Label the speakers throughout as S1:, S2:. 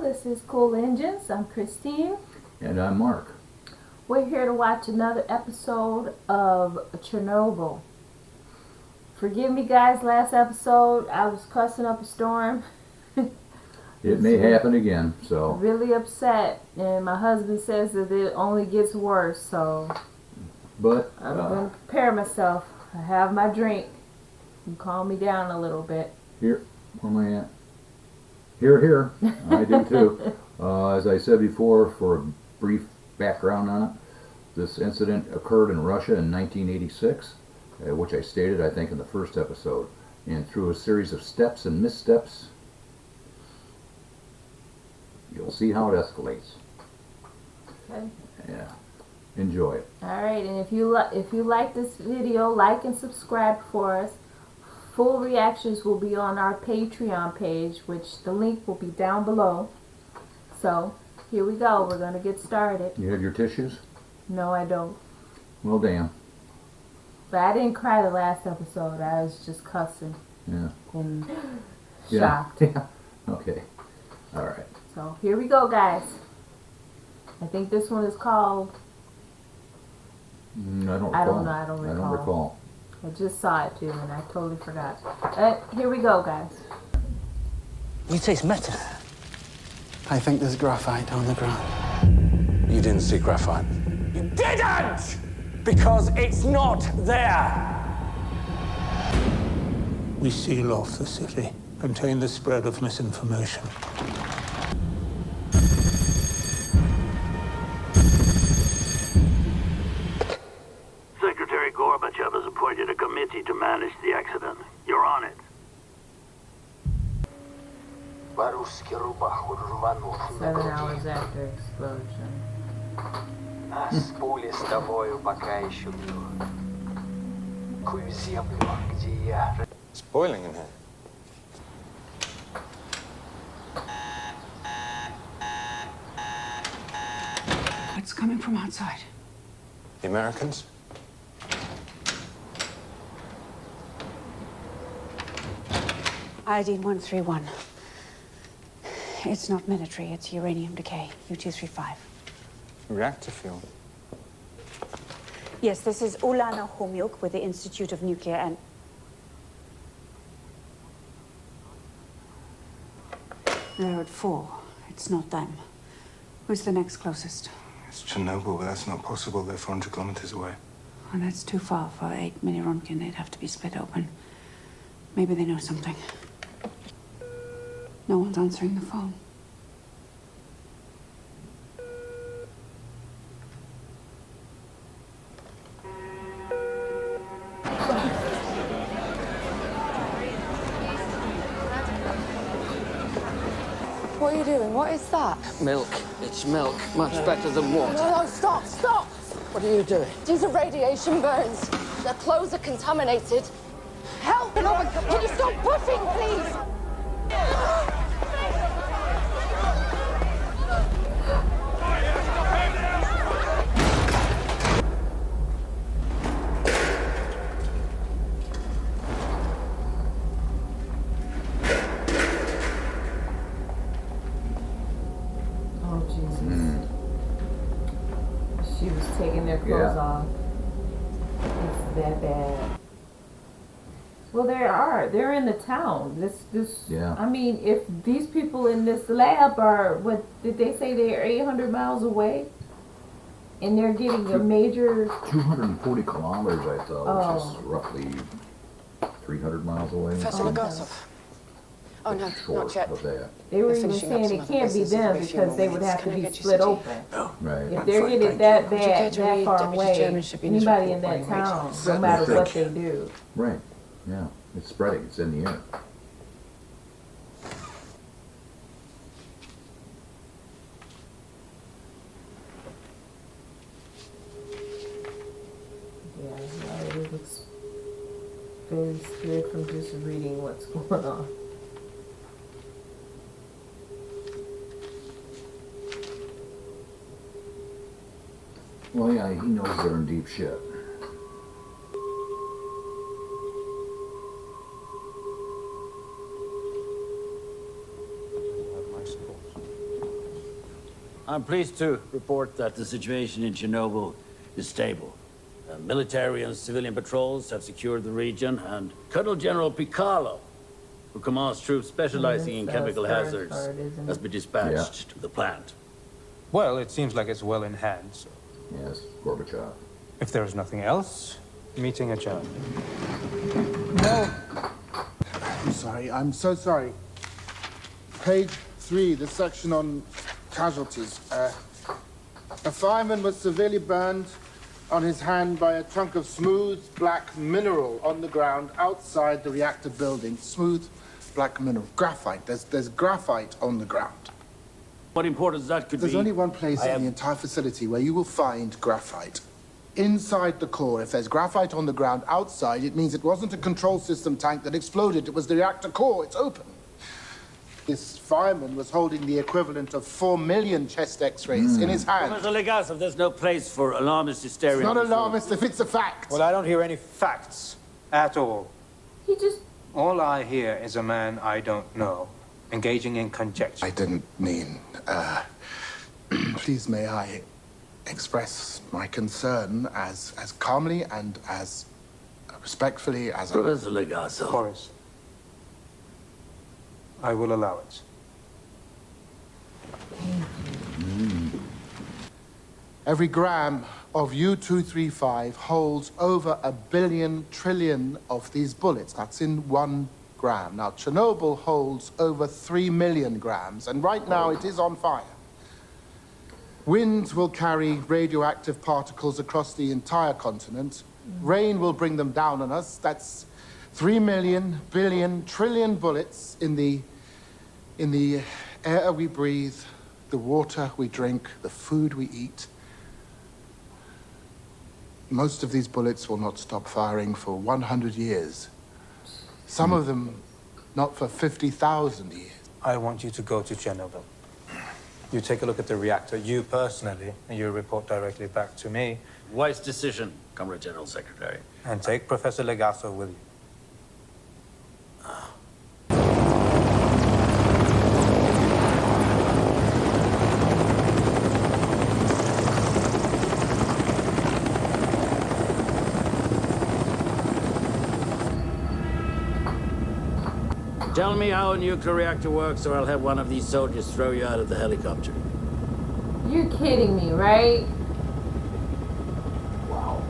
S1: Hello, this is Cool Engines. I'm Christine.
S2: And I'm Mark.
S1: We're here to watch another episode of Chernobyl. Forgive me guys, last episode I was cussing up a storm.
S2: It may happen again, so.
S1: Really upset, and my husband says that it only gets worse, so.
S2: But
S1: I'm going to prepare myself. I have my drink. And calm me down a little bit.
S2: Here, where am I at? Here. I do too. As I said before, for a brief background on it, this incident occurred in Russia in 1986, which I stated, I think, in the first episode. And through a series of steps and missteps, you'll see how it escalates.
S1: Okay.
S2: Yeah. Enjoy it.
S1: Alright, and if you like this video, like and subscribe for us. Full reactions will be on our Patreon page, which the link will be down below. So, here we go. We're going to get started.
S2: You have your tissues?
S1: No, I don't.
S2: Well, damn.
S1: But I didn't cry the last episode. I was just cussing.
S2: Yeah.
S1: And
S2: Yeah.
S1: shocked.
S2: Yeah. Okay. Alright.
S1: So, here we go, guys. I think this one is called...
S2: I don't recall.
S1: I don't know. I don't recall. I just saw it too, and I totally forgot. Here we go, guys.
S3: You taste metal.
S4: I think there's graphite on the ground.
S5: You didn't see graphite.
S3: You didn't! Because it's not there.
S6: We seal off the city, contain the spread of misinformation.
S7: Secretary Gorbachev has appointed a committee to manage the accident. You're on it.
S1: 7 hours after explosion.
S8: А с пули с тобою пока еще бьют. Какую землю, где я?
S5: It's boiling in here.
S9: It's coming from outside.
S5: The Americans?
S9: Iodine 131. It's not military, it's uranium decay, U-235.
S5: Reactor fuel.
S9: Yes, this is Ulana Homyuk with the Institute of Nuclear and... They're at 4. It's not them. Who's the next closest?
S6: It's Chernobyl, but that's not possible. They're 400 kilometers away.
S9: Oh, that's too far for 8 millirontgen. They'd have to be split open. Maybe they know something. No one's answering the phone.
S10: What are you doing? What is that?
S3: Milk. It's milk. Much better than water.
S10: No, stop, stop!
S3: What are you doing?
S10: These are radiation burns. Their clothes are contaminated. Help! Can you stop pushing, please?
S1: Oh, Jesus. She was taking their clothes off. It's that bad. Well, they're in the town.
S2: Yeah.
S1: I mean, if these people in this lab are, what did they say, they're 800 miles away? And they're getting a major...
S2: 240 kilometers, I thought, which is
S1: Oh.
S2: roughly 300 miles away.
S10: Professor Legasov. Oh, no,
S2: Short
S10: not yet.
S2: of that.
S1: They were
S10: They're
S1: even
S10: finishing up
S1: saying
S10: some
S1: it
S10: other
S1: can't be
S10: business in
S1: them
S10: a few
S1: because they
S10: more
S1: would
S10: minutes.
S1: have to
S10: Can I
S1: be
S10: get you
S1: split
S10: some
S1: open.
S2: Right.
S1: If they're getting
S10: Would
S1: that
S10: you care
S1: bad,
S10: to
S1: that
S10: read
S1: far
S10: Deputy
S1: away,
S10: Chairman Shabina's
S1: anybody in
S10: report
S1: that
S10: by any
S1: town,
S10: chance?
S1: no matter
S2: Sure.
S1: what they do.
S2: Right. Yeah. It's spreading. It's in the air.
S1: Yeah, it looks very scared from just reading what's going on.
S2: Well, yeah, he knows they're in deep shit.
S11: I'm pleased to report that the situation in Chernobyl is stable. Military and civilian patrols have secured the region, and Colonel General Piccolo, who commands troops specializing in chemical hazards, has been dispatched to the plant.
S5: Well, it seems like it's well in hand, so...
S2: Yes, Gorbachev.
S5: If there is nothing else, meeting adjourned.
S12: No. I'm so sorry. Page 3, the section on casualties. A fireman was severely burned on his hand by a chunk of smooth black mineral on the ground outside the reactor building. Smooth black mineral. Graphite. There's graphite on the ground.
S11: What importance that could be?
S12: There's only one place in the entire facility where you will find graphite. Inside the core. If there's graphite on the ground outside, it means it wasn't a control system tank that exploded. It was the reactor core. It's open. This fireman was holding the equivalent of 4 million chest X-rays in his hand.
S11: Professor Legasov, there's no place for alarmist hysteria.
S12: It's not alarmist if it's a fact.
S5: Well, I don't hear any facts at all.
S1: He just...
S5: All I hear is a man I don't know, engaging in conjecture.
S12: I didn't mean, please may I express my concern as calmly and as respectfully as
S11: Professor Legasov.
S5: Horace, I will allow it.
S12: Every gram of U-235 holds over 1 billion trillion of these bullets. That's in 1 gram. Now, Chernobyl holds over 3 million grams, and right now it is on fire. Winds will carry radioactive particles across the entire continent. Rain will bring them down on us. That's 3 million, billion, trillion bullets in the air we breathe, the water we drink, the food we eat. Most of these bullets will not stop firing for 100 years. Some of them not for 50,000 years.
S5: I want you to go to Chernobyl. You take a look at the reactor, you personally, and you report directly back to me.
S11: Wise decision, Comrade General Secretary.
S5: And take Professor Legasov with you.
S11: Tell me how a nuclear reactor works, or I'll have one of these soldiers throw you out of the helicopter.
S1: You're kidding me, right?
S2: Wow.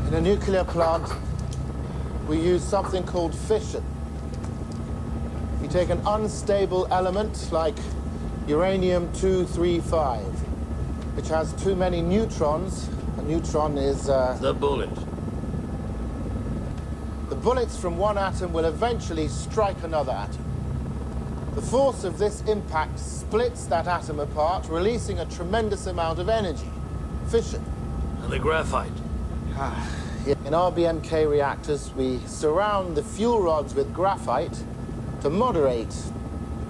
S12: In a nuclear plant, we use something called fission. We take an unstable element like uranium-235, which has too many neutrons. A neutron is,
S11: The bullet.
S12: The bullets from one atom will eventually strike another atom. The force of this impact splits that atom apart, releasing a tremendous amount of energy. Fission.
S11: And the graphite.
S12: In RBMK reactors, we surround the fuel rods with graphite to moderate,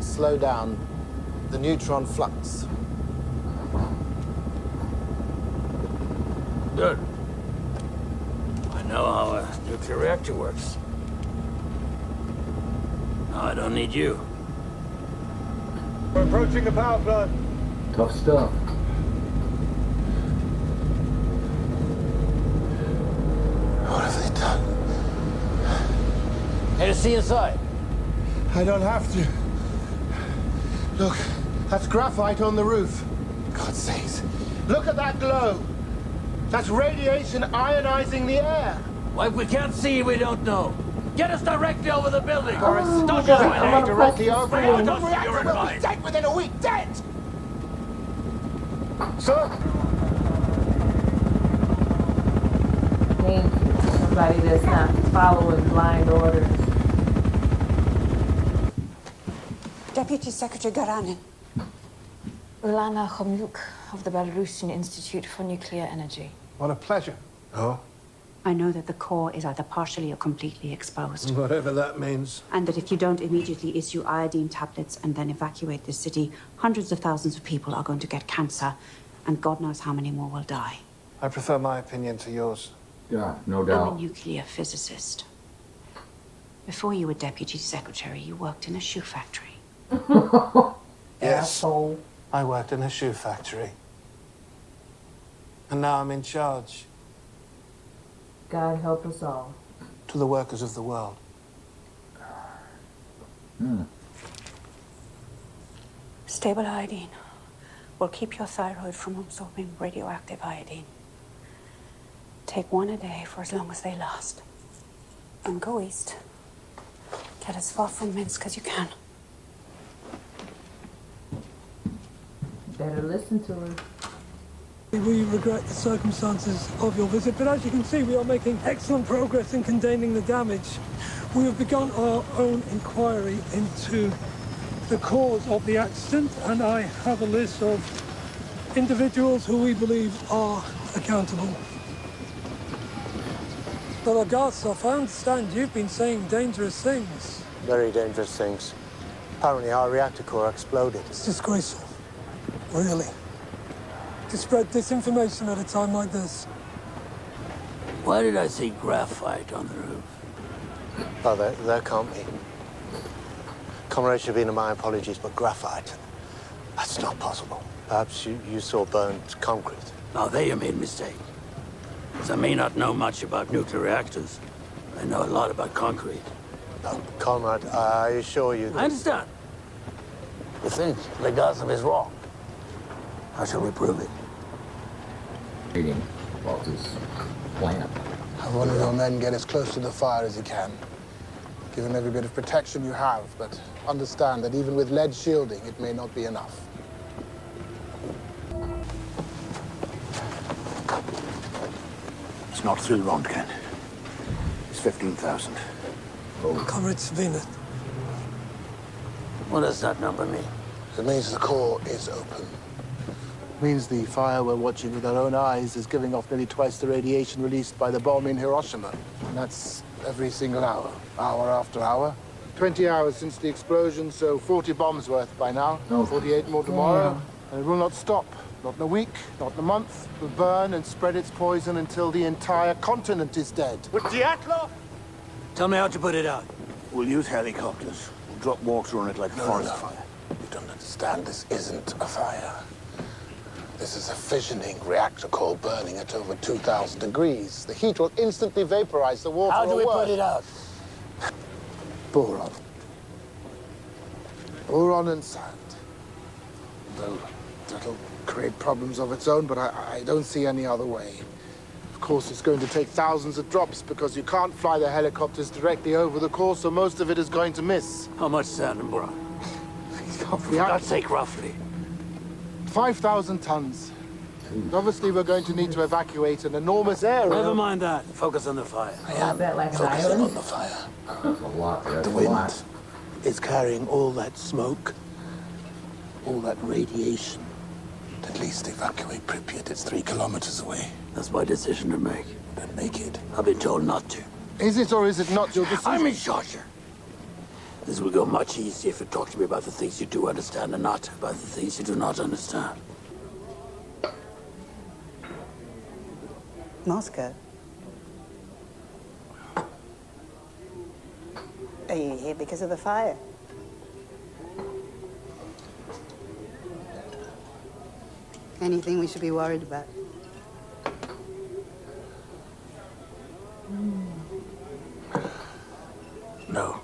S12: slow down the neutron flux.
S11: Good. I know how a nuclear reactor works. Now I don't need you.
S5: We're approaching the power plant.
S2: Tough stuff.
S12: What have they done?
S11: Hey, to see inside.
S12: I don't have to. Look, that's graphite on the roof. God's sakes. Look at that glow. That's radiation ionizing the air.
S11: Why, if we can't see, we don't know. Get us directly over the building.
S12: Boris,
S11: Don't just wait
S12: directly over you.
S11: Don't
S12: The reactor
S11: your
S12: will be
S11: advice.
S12: dead within a week. Dead! Sir?
S1: Thank you. Somebody that's not following blind orders.
S9: Deputy Secretary Garanin. Ulana Khomyuk of the Belarusian Institute for Nuclear Energy.
S6: What a pleasure. Oh?
S9: I know that the core is either partially or completely exposed.
S6: Whatever that means.
S9: And that if you don't immediately issue iodine tablets and then evacuate the city, hundreds of thousands of people are going to get cancer, and God knows how many more will die.
S6: I prefer my opinion to yours.
S2: Yeah, no
S9: I'm a
S2: doubt.
S9: nuclear physicist. Before you were deputy secretary, you worked in a shoe factory.
S4: Yes.
S1: Asshole.
S4: I worked in a shoe factory. And now I'm in charge.
S1: God help us all.
S4: To the workers of the world.
S9: Stable iodine will keep your thyroid from absorbing radioactive iodine. Take one a day for as long as they last. And go east. Get as far from Minsk as you can.
S1: Better listen to her.
S13: We regret the circumstances of your visit, but as you can see, we are making excellent progress in containing the damage. We have begun our own inquiry into the cause of the accident, and I have a list of individuals who we believe are accountable. But Agasov, I understand you've been saying dangerous things.
S4: Very dangerous things. Apparently our reactor core exploded.
S13: It's disgraceful. Really. To spread disinformation at a time like this.
S11: Why did I see graphite on the roof?
S4: Oh, there can't be. Comrade Shavina, my apologies, but graphite, that's not possible. Perhaps you saw burnt concrete.
S11: Now, there you made a mistake. Because I may not know much about nuclear reactors. I know a lot about concrete.
S4: No, Conrad, I assure you that...
S11: I understand. You think Legasov is wrong? How shall we prove it?
S2: Reading about this plant.
S12: Have one of your men get as close to the fire as you can. Give him every bit of protection you have, but understand that even with lead shielding, it may not be enough.
S6: It's not through, Rondkin. It's 15,000.
S13: Comrade Savina.
S11: What does that number mean?
S12: It means the core is open. It means the fire we're watching with our own eyes is giving off nearly twice the radiation released by the bomb in Hiroshima. And that's every single hour, hour after hour. 20 hours since the explosion, so 40 bombs worth by now. 48 more tomorrow. And it will not stop. Not in a week, not in a month. It will burn and spread its poison until the entire continent is dead.
S6: With Dyatlov?
S11: Tell me how to put it out.
S6: We'll use helicopters. We'll drop water on it like a forest
S12: No.
S6: fire.
S12: You don't understand. This isn't a fire. This is a fissioning reactor core burning at over 2,000 degrees. The heat will instantly vaporize the water.
S11: How do we put it out?
S12: Boron. Boron and sand. Though that'll create problems of its own, but I don't see any other way. Of course, it's going to take thousands of drops because you can't fly the helicopters directly over the core, so most of it is going to miss.
S11: How much sand and boron? For God's sake, roughly.
S12: 5,000 tons. Obviously, we're going to need to evacuate an enormous area.
S11: Never mind that. Focus on the fire.
S12: I am
S1: that like an
S12: focusing
S1: island?
S12: on the fire.
S2: That's a lot. That's
S12: The
S2: a
S12: wind
S2: lot.
S12: is carrying all that smoke, all that radiation. At least evacuate Pripyat. It's 3 kilometers away.
S11: That's my decision to make.
S12: Then make it.
S11: I've been told not to.
S12: Is it or is it not your decision?
S11: I'm in charge here. This will go much easier if you talk to me about the things you do understand and not about the things you do not understand.
S14: Moscow? Are you here because of the fire? Anything we should be worried about?
S12: No.